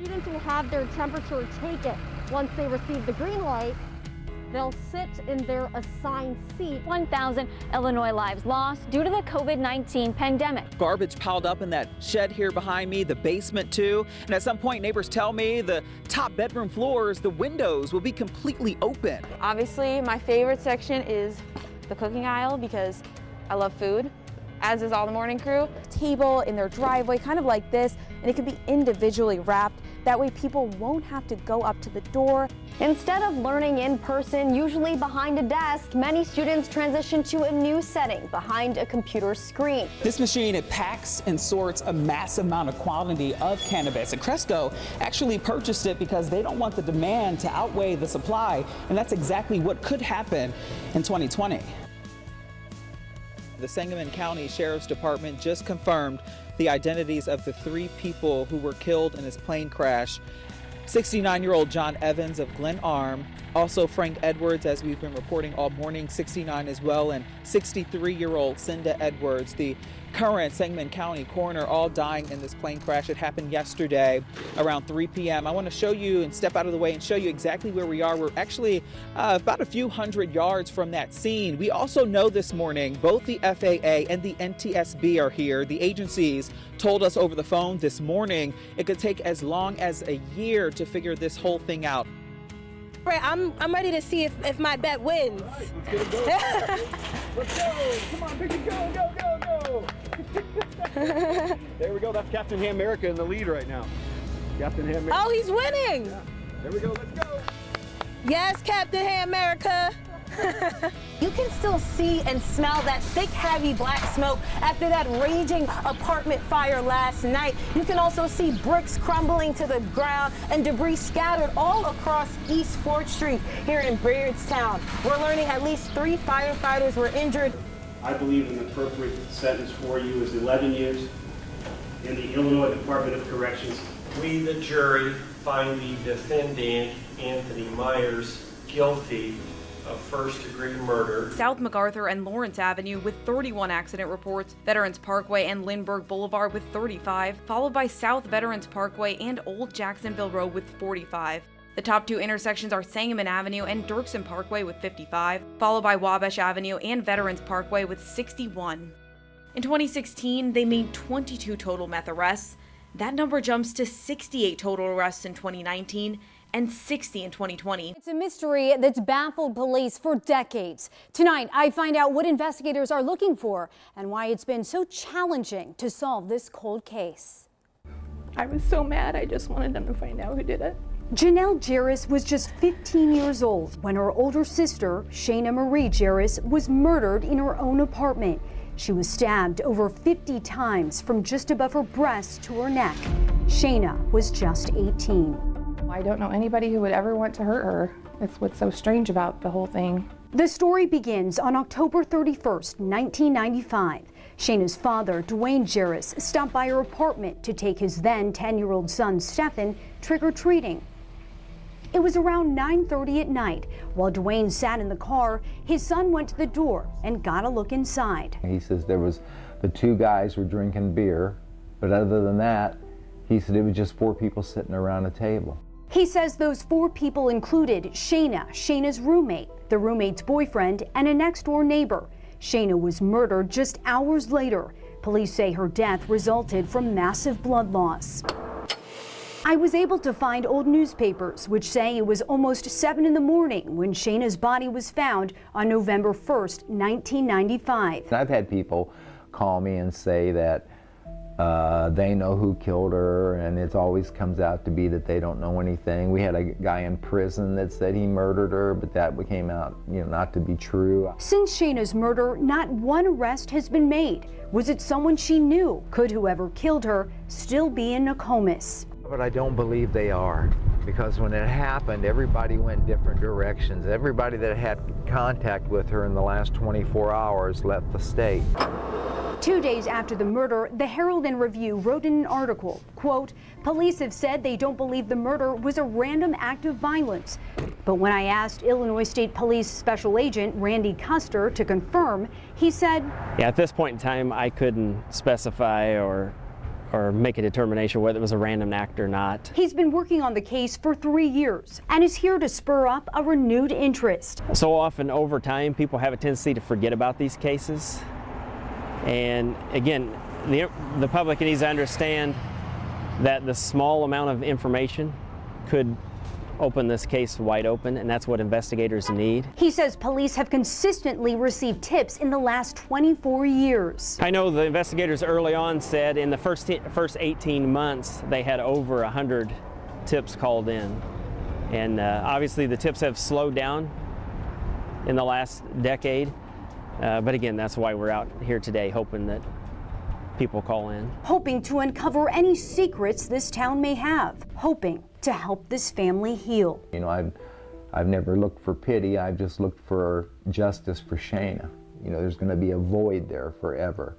Students will have their temperature taken. Once they receive the green light, they'll sit in their assigned seat. 1,000 Illinois lives lost due to the COVID-19 pandemic. Garbage piled up in that shed here behind me, the basement too. And at some point, neighbors tell me the top bedroom floors, the windows will be completely open. Obviously, my favorite section is the cooking aisle because I love food, as is all the morning crew. Table in their driveway, kind of like this, and it can be individually wrapped. That way people won't have to go up to the door. Instead of learning in person, usually behind a desk, many students transition to a new setting behind a computer screen. This machine, it packs and sorts a massive amount of quantity of cannabis. And Cresco actually purchased it because they don't want the demand to outweigh the supply. And that's exactly what could happen in 2020. The Sangamon County Sheriff's Department just confirmed the identities of the 3 people who were killed in this plane crash. 69-year-old John Evans of Glen Arm, also Frank Edwards, as we've been reporting all morning, 69 as well, and 63-year-old Cinda Edwards, the current Sangamon County coroner, all dying in this plane crash. It happened yesterday around 3 p.m. I want to show you and step out of the way and show you exactly where we are. We're actually about a few hundred yards from that scene. We also know this morning both the FAA and the NTSB are here. The agencies told us over the phone this morning it could take as long as a year to figure this whole thing out. Right, I'm ready to see if my bet wins. All right, let's get it going. Let's go. Come on, Vicky, go, go, go, go. There we go. That's Captain Ham America in the lead right now. Captain Ham America. Oh, he's winning. Yeah. There we go. Let's go. Yes, Captain Ham America. You can still see and smell that thick, heavy black smoke after that raging apartment fire last night. You can also see bricks crumbling to the ground and debris scattered all across East 4th Street here in Beardstown. We're learning at least 3 firefighters were injured. I believe an appropriate sentence for you is 11 years in the Illinois Department of Corrections. We, the jury, find the defendant, Anthony Myers, guilty of first-degree murder. South MacArthur and Lawrence Avenue with 31 accident reports, Veterans Parkway and Lindbergh Boulevard with 35, followed by South Veterans Parkway and Old Jacksonville Road with 45. The top 2 intersections are Sangamon Avenue and Dirksen Parkway with 55, followed by Wabash Avenue and Veterans Parkway with 61. In 2016, they made 22 total meth arrests. That number jumps to 68 total arrests in 2019 and 60 in 2020. It's a mystery that's baffled police for decades. Tonight, I find out what investigators are looking for and why it's been so challenging to solve this cold case. I was so mad, I just wanted them to find out who did it. Janelle Jarris was just 15 years old when her older sister, Shayna Marie Jarris, was murdered in her own apartment. She was stabbed over 50 times from just above her breast to her neck. Shayna was just 18. I don't know anybody who would ever want to hurt her. That's what's so strange about the whole thing. The story begins on October 31st, 1995. Shayna's father, Dwayne Jarris, stopped by her apartment to take his then 10-year-old son, Stephen, trick-or-treating. It was around 9:30 at night. While Dwayne sat in the car, his son went to the door and got a look inside. He says the 2 guys were drinking beer, but other than that, he said it was just 4 people sitting around a table. He says those 4 people included Shayna, Shayna's roommate, the roommate's boyfriend, and a next-door neighbor. Shayna was murdered just hours later. Police say her death resulted from massive blood loss. I was able to find old newspapers which say it was almost 7 in the morning when Shayna's body was found on November 1st, 1995. I've had people call me and say that they know who killed her, and it always comes out to be that they don't know anything. We had a guy in prison that said he murdered her, but that came out, not to be true. Since Shayna's murder, not one arrest has been made. Was it someone she knew? Could whoever killed her still be in Nokomis? But I don't believe they are, because when it happened, everybody went different directions. Everybody that had contact with her in the last 24 hours left the state. 2 days after the murder, the Herald and Review wrote in an article, quote, "Police have said they don't believe the murder was a random act of violence." But when I asked Illinois State Police Special Agent Randy Custer to confirm, he said, "Yeah, at this point in time, I couldn't specify or or make a determination whether it was a random act or not. He's been working on the case for 3 years and is here to spur up a renewed interest. So often over time, people have a tendency to forget about these cases. And again, the public needs to understand that the small amount of information could open this case wide open, and that's what investigators need. He says police have consistently received tips in the last 24 years. I know the investigators early on said in the first 18 months they had over 100 tips called in. And obviously the tips have slowed down in the last decade. But again, that's why we're out here today, hoping that people call in. Hoping to uncover any secrets this town may have. Hoping to help this family heal. You know, I've never looked for pity, I've just looked for justice for Shayna. You know, there's going to be a void there forever.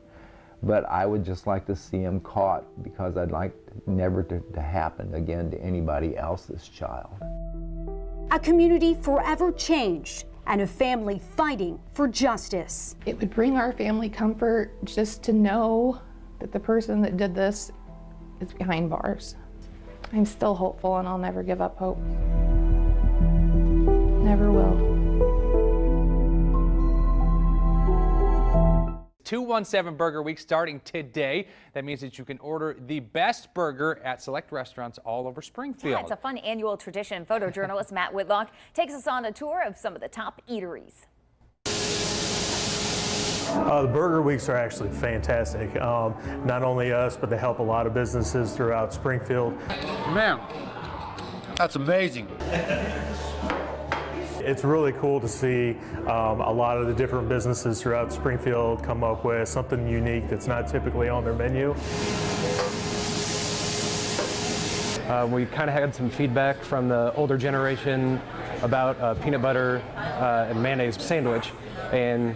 But I would just like to see him caught, because I'd like never to happen again to anybody else's child. A community forever changed, and a family fighting for justice. It would bring our family comfort just to know that the person that did this is behind bars. I'm still hopeful, and I'll never give up hope. Never will. 217 Burger Week starting today. That means that you can order the best burger at select restaurants all over Springfield. Yeah, it's a fun annual tradition. Photojournalist Matt Whitlock takes us on a tour of some of the top eateries. The Burger Weeks are actually fantastic. Not only us, but they help a lot of businesses throughout Springfield. Man, that's amazing. It's really cool to see a lot of the different businesses throughout Springfield come up with something unique that's not typically on their menu. We kind of had some feedback from the older generation about peanut butter and mayonnaise sandwich, and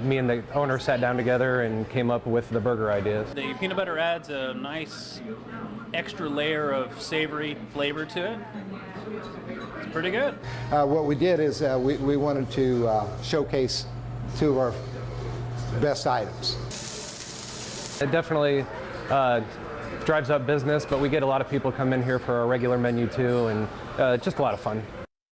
me and the owner sat down together and came up with the burger ideas. The peanut butter adds a nice extra layer of savory flavor to it. It's pretty good. What we did is we wanted to showcase two of our best items. It definitely drives up business, but we get a lot of people come in here for our regular menu too, and just a lot of fun.